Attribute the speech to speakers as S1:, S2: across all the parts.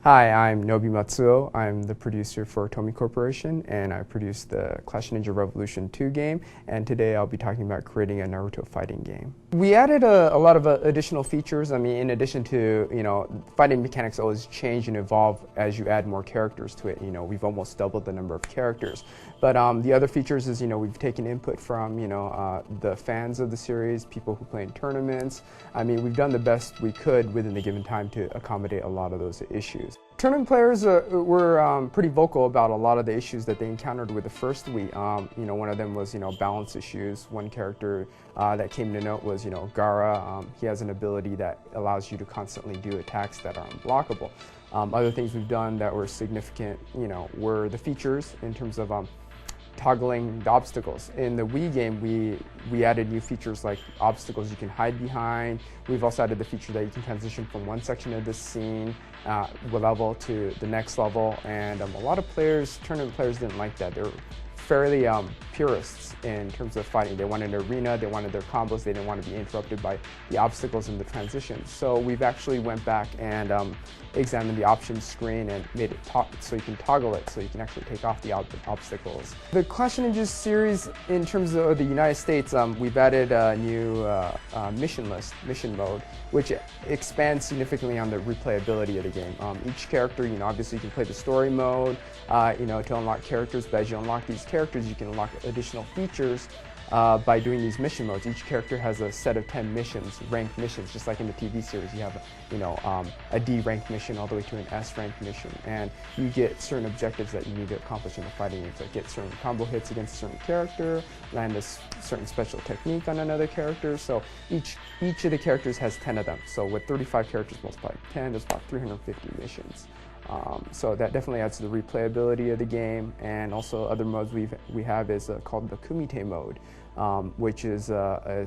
S1: Hi, I'm Nobi Matsuo. I'm the producer for Tomy Corporation, and I produced the Clash Ninja Revolution 2 game, and today I'll be talking about creating a Naruto fighting game. We added a lot of additional features. I mean, in addition to, fighting mechanics always change and evolve as you add more characters to it. We've almost doubled the number of characters. But the other features is, we've taken input from, the fans of the series, people who play in tournaments. I mean, we've done the best we could within the given time to accommodate a lot of those issues. Tournament players were pretty vocal about a lot of the issues that they encountered with the first Wii. One of them was, balance issues. One character that came to note was, Gaara. He has an ability that allows you to constantly do attacks that are unblockable. Other things we've done that were significant, were the features in terms of toggling the obstacles. In the Wii game, we added new features like obstacles you can hide behind. We've also added the feature that you can transition from one section of the scene level to the next level, and a lot of tournament players didn't like that. They're fairly purists in terms of fighting. They wanted an arena, they wanted their combos, they didn't want to be interrupted by the obstacles and the transitions. So we've actually went back and examined the options screen and made it so you can toggle it, so you can actually take off the obstacles. The Clash Ninja series, in terms of the United States, we've added a new mission mode, which expands significantly on the replayability of the game. Each character, obviously you can play the story mode, to unlock characters, but as you unlock these characters, you can unlock additional features by doing these mission modes. Each character has a set of 10 missions, ranked missions, just like in the TV series. You have, a D ranked mission all the way to an S ranked mission, and you get certain objectives that you need to accomplish in the fighting game. Like get certain combo hits against a certain character, land a certain special technique on another character. So each of the characters has 10 of them. So with 35 characters multiplied by 10, there's about 350 missions. So that definitely adds to the replayability of the game. And also other modes we have is called the Kumite mode, which is a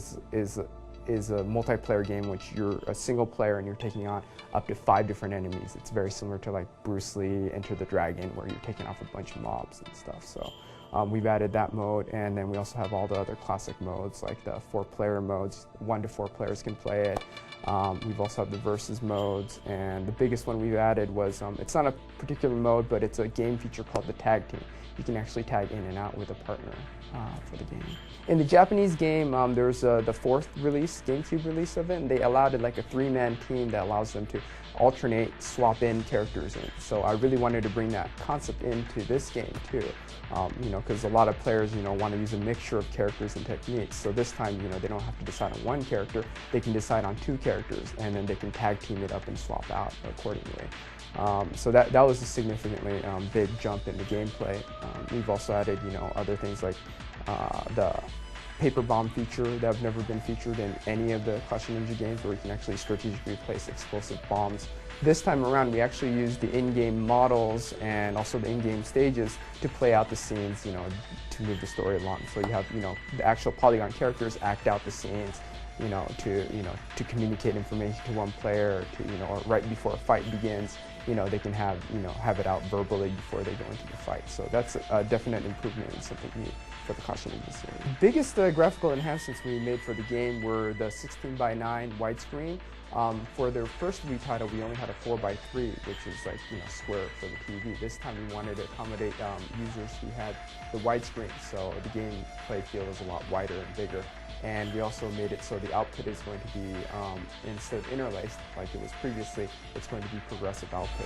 S1: multiplayer game which you're a single player and you're taking on up to 5 different enemies. It's very similar to like Bruce Lee, Enter the Dragon, where you're taking off a bunch of mobs and stuff. So we've added that mode, and then we also have all the other classic modes like the 4-player modes. 1 to 4 players can play it. We've also had the versus modes, and the biggest one we've added was, it's not a particular mode, but it's a game feature called the tag team. You can actually tag in and out with a partner for the game. In the Japanese game, there's the 4th release, GameCube release of it, and they allowed it like a 3-man team that allows them to alternate, swap in characters in. So I really wanted to bring that concept into this game too, because a lot of players, want to use a mixture of characters and techniques. So this time, they don't have to decide on one character, they can decide on 2 characters, and then they can tag team it up and swap out accordingly. So that was a significantly big jump in the gameplay. We've also added, other things like the paper bomb feature that have never been featured in any of the Clash Ninja games, where you can actually strategically place explosive bombs. This time around, we actually used the in-game models and also the in-game stages to play out the scenes, to move the story along. So you have, the actual polygon characters act out the scenes, to communicate information to one player, or right before a fight begins, they can have it out verbally before they go into the fight. So that's a definite improvement and something new for the Clash Ninja series. The biggest graphical enhancements we made for the game were the 16:9 widescreen. For their first Wii title, we only had a 4:3, which is like, square for the TV. This time we wanted to accommodate users who had the widescreen, so the gameplay field is a lot wider and bigger. And we also made it so the output is going to be, instead of interlaced like it was previously, it's going to be progressive output.